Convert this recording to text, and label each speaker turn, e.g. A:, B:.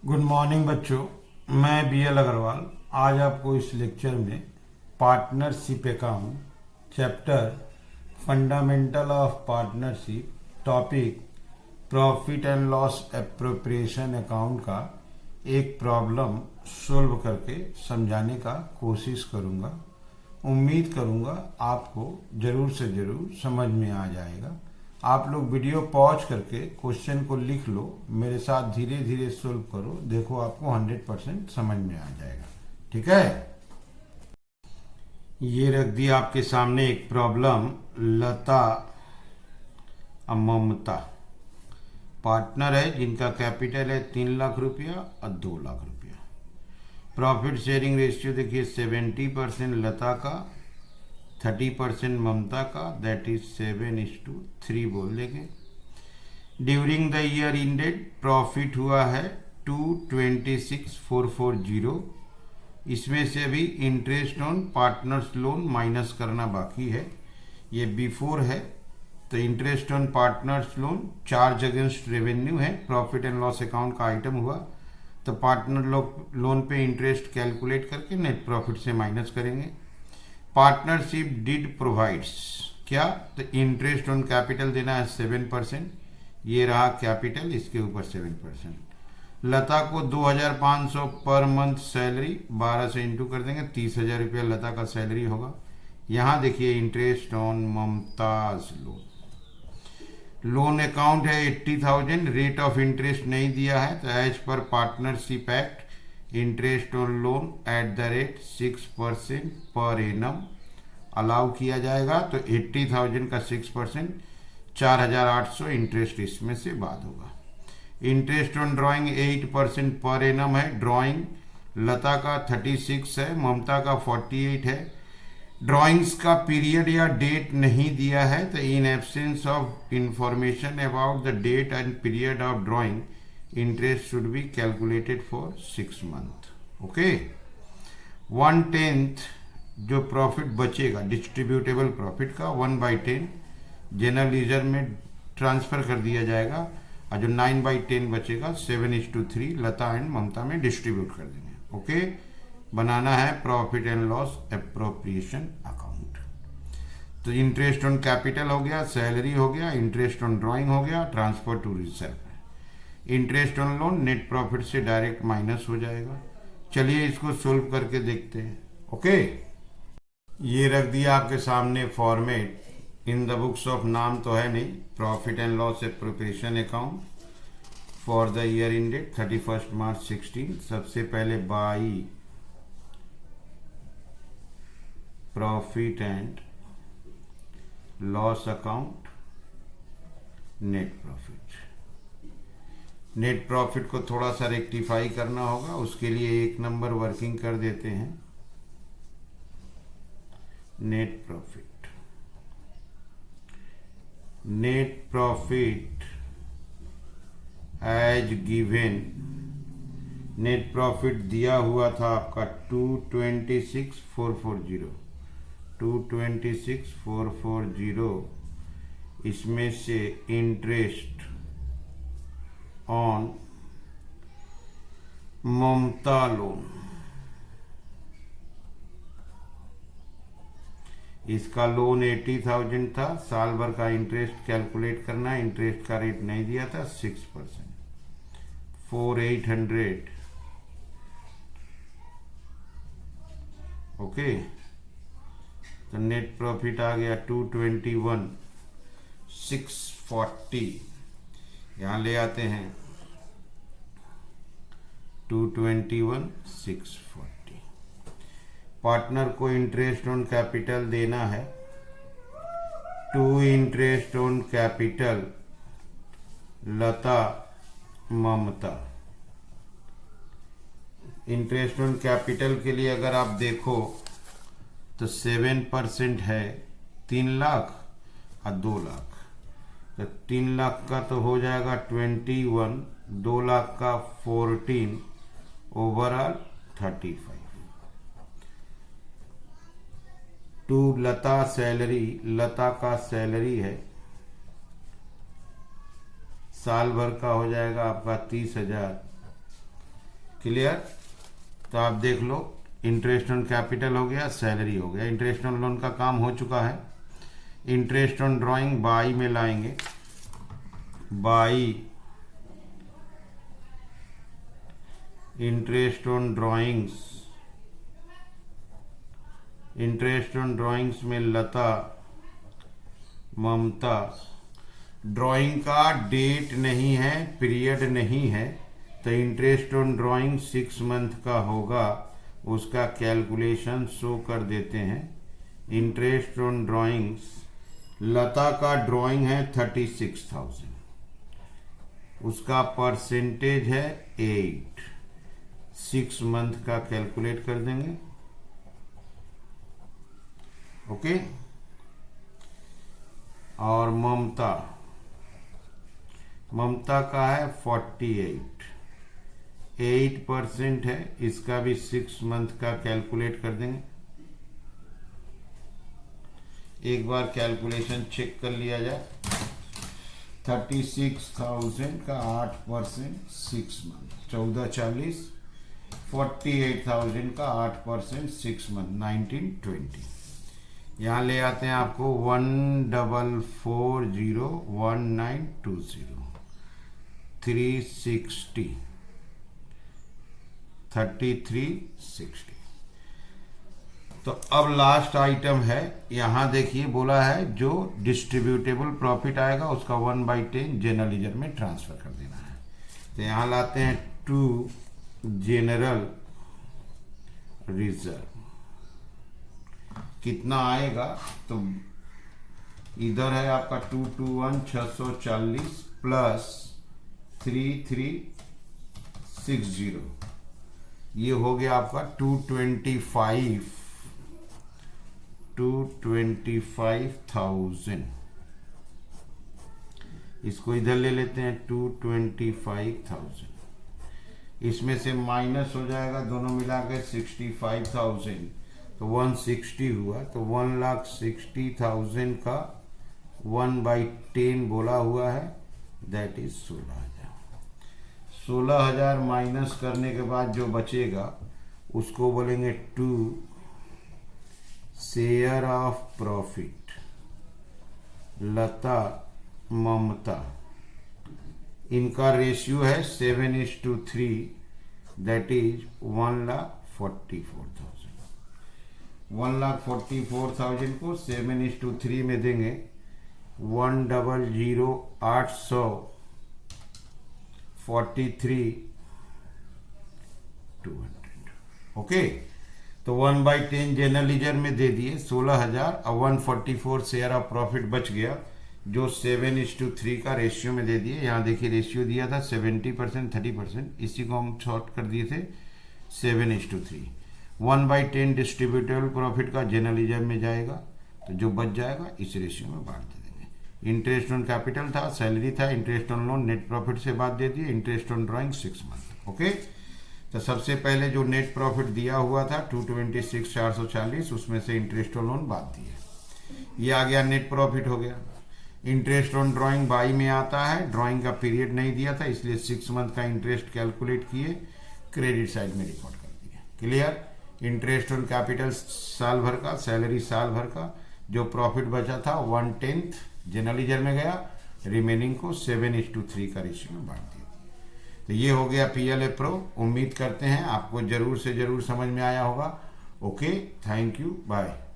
A: Good morning बच्चों, मैं BL Agarwal आज आपको इस लेक्चर में partnership account chapter fundamental of partnership topic profit and loss appropriation account का एक प्रॉब्लम सोल्व करके समझाने का कोशिश करूंगा। उम्मीद करूंगा आपको ज़रूर से ज़रूर समझ में आ जाएगा। आप लोग वीडियो पॉज करके क्वेश्चन को लिख लो, मेरे साथ धीरे धीरे सोल्व करो, देखो आपको 100% समझ में आ जाएगा। ठीक है, ये रख दिया आपके सामने एक प्रॉब्लम। लता और ममता पार्टनर है जिनका कैपिटल है 3 लाख रुपया और 2 लाख रुपया। प्रॉफिट शेयरिंग रेशियो देखिए 70% लता का, 30% ममता का, दैट इज 7:3 बोल देंगे। During the year ended profit हुआ है 226,440। इसमें से अभी interest on partners loan minus करना बाकी है। ये बिफोर है तो interest on partners loan charge against revenue है, प्रॉफिट एंड लॉस अकाउंट का आइटम हुआ तो पार्टनर लोन पे इंटरेस्ट कैलकुलेट करके नेट प्रॉफिट से माइनस करेंगे। पार्टनरशिप डिड प्रोवाइड्स क्या, तो इंटरेस्ट ऑन कैपिटल देना है 7%, ये रहा कैपिटल, इसके ऊपर 7%। लता को 2,500 पर मंथ सैलरी, 12 से इंटू कर देंगे, 30,000 रुपया लता का सैलरी होगा। यहाँ देखिए interest on Mumtaz loan account है 80,000, रेट ऑफ इंटरेस्ट नहीं दिया है तो as per partnership act interest on loan at the rate 6% per annum allow किया जाएगा। तो 80,000 का 6% 4,800 इंटरेस्ट इसमें से बाद होगा। Interest on drawing 8% per annum है। ड्राइंग लता का 36 है, ममता का 48 है। ड्राइंग्स का पीरियड या डेट नहीं दिया है तो in absence of information about the date and period of drawing interest should be calculated for 6 month. Okay, 1/10 जो प्रॉफिट बचेगा डिस्ट्रीब्यूटेबल प्रॉफिट का 1/10 जनरल लीजर में ट्रांसफर कर दिया जाएगा और जो 9/10 बचेगा 7:3 लता एंड ममता में डिस्ट्रीब्यूट कर देंगे। ओके, बनाना है profit and loss appropriation account. तो इंटरेस्ट ऑन कैपिटल हो गया, सैलरी हो गया, इंटरेस्ट ऑन ड्राइंग हो गया, transfer to reserve. Interest on loan net profit से डायरेक्ट माइनस हो जाएगा। चलिए इसको सोल्व करके देखते हैं। ओके, ये रख दिया आपके सामने format in the books of, नाम तो है नहीं, profit and loss appropriation account for the year ended 31 मार्च 16। सबसे पहले by profit and loss account net profit. Net profit को थोड़ा सा रेक्टिफाई करना होगा, उसके लिए 1 नंबर वर्किंग कर देते हैं। Net profit as given, net profit दिया हुआ था आपका 226,440। इसमें से इंटरेस्ट ऑन ममता लोन, इसका लोन 80,000 था, साल भर का इंटरेस्ट कैलकुलेट करना है। इंटरेस्ट का रेट नहीं दिया था 6%, 4,800। ओके, तो नेट प्रॉफिट आ गया 221,640। यहाँ ले आते हैं 221,640। पार्टनर को इंटरेस्ट ऑन कैपिटल देना है 2 interest on capital Lata Mamta. Interest on capital के लिए अगर आप देखो तो 7% है 3 लाख और 2 लाख। तो 3 लाख का तो हो जाएगा 21, 2 लाख का 14, ओवरऑल 35। टू लता सैलरी, लता का सैलरी है साल भर का हो जाएगा आपका 30,000 क्लियर। तो आप देख लो, इंटरेस्ट ऑन कैपिटल हो गया, सैलरी हो गया, इंटरेस्ट ऑन लोन का काम हो चुका है। इंटरेस्ट ऑन ड्राइंग बाई में लाएंगे, by interest on drawings, interest on drawings में लता ममता। ड्राइंग का डेट नहीं है, पीरियड नहीं है, तो इंटरेस्ट ऑन ड्राइंग 6 मंथ का होगा, उसका कैलकुलेशन शो कर देते हैं। इंटरेस्ट ऑन ड्राइंग्स, लता का ड्राइंग है 36,000, उसका परसेंटेज है 8, 6 मंथ का कैलकुलेट कर देंगे। ओके। और ममता, ममता का है 48, 8% है, इसका भी 6 मंथ का कैलकुलेट कर देंगे। एक बार कैलकुलेशन चेक कर लिया जाए। 36,000 का 8% 6 मंथ 1440, 48,000 का 8% 6 मंथ 1920। यहाँ ले आते हैं आपको 14401920 360 3360। तो अब लास्ट आइटम है, यहाँ देखिए बोला है जो डिस्ट्रीब्यूटेबल प्रॉफिट आएगा उसका 1/10 जनरल लीजर में ट्रांसफर कर देना है। तो यहाँ लाते हैं टू जनरल रिजर्व, कितना आएगा, तो इधर है आपका 221 640 प्लस 3360, ये हो गया आपका 225,000। इसको इधर ले लेते हैं 225,000, इसमें से माइनस हो जाएगा दोनों मिला के 65,000, तो 160 हुआ। तो 1,60,000 का 1/10 बोला हुआ है, दैट इज 16,000। 16,000 माइनस करने के बाद जो बचेगा उसको बोलेंगे टू शेयर ऑफ प्रॉफिट लता ममता, इनका रेशियो है 7:3, दैट इज 1,44,000। 1,44,000 को 7:3 में देंगे 1,00,843,200। ओके। तो 1/10 जनरल लीजर में दे दिए 16,000 और 144 शेयर ऑफ प्रॉफिट बच गया जो 7:3 का रेशियो में दे दिए। यहाँ देखिए रेशियो दिया था 70% 30%, इसी को हम शॉर्ट कर दिए थे 7:3। 1/10 डिस्ट्रीब्यूटेबल प्रॉफिट का जनरल लीजर में जाएगा, तो जो बच जाएगा इस रेशियो में बांट दे देंगे। इंटरेस्ट ऑन कैपिटल था, सैलरी था, interest on loan net profit से बात दे दिए, interest on drawing 6 month. Okay. तो सबसे पहले जो नेट प्रॉफिट दिया हुआ था 226,440, उसमें से इंटरेस्ट ऑन लोन बात दिए, ये आ गया नेट प्रॉफिट हो गया। इंटरेस्ट ऑन ड्राइंग बाई में आता है, ड्राइंग का पीरियड नहीं दिया था इसलिए 6 मंथ का इंटरेस्ट कैलकुलेट किए, क्रेडिट साइड में रिकॉर्ड कर दिए। क्लियर। इंटरेस्ट ऑन कैपिटल साल भर का, सैलरी साल भर का, जो प्रॉफिट बचा था 1/10 जनरल लीजर में गया, रिमेनिंग को 7:3 का रेशियो में बांट दिया। तो ये हो गया PLA प्रो। उम्मीद करते हैं आपको जरूर से जरूर समझ में आया होगा। Okay, thank you, bye.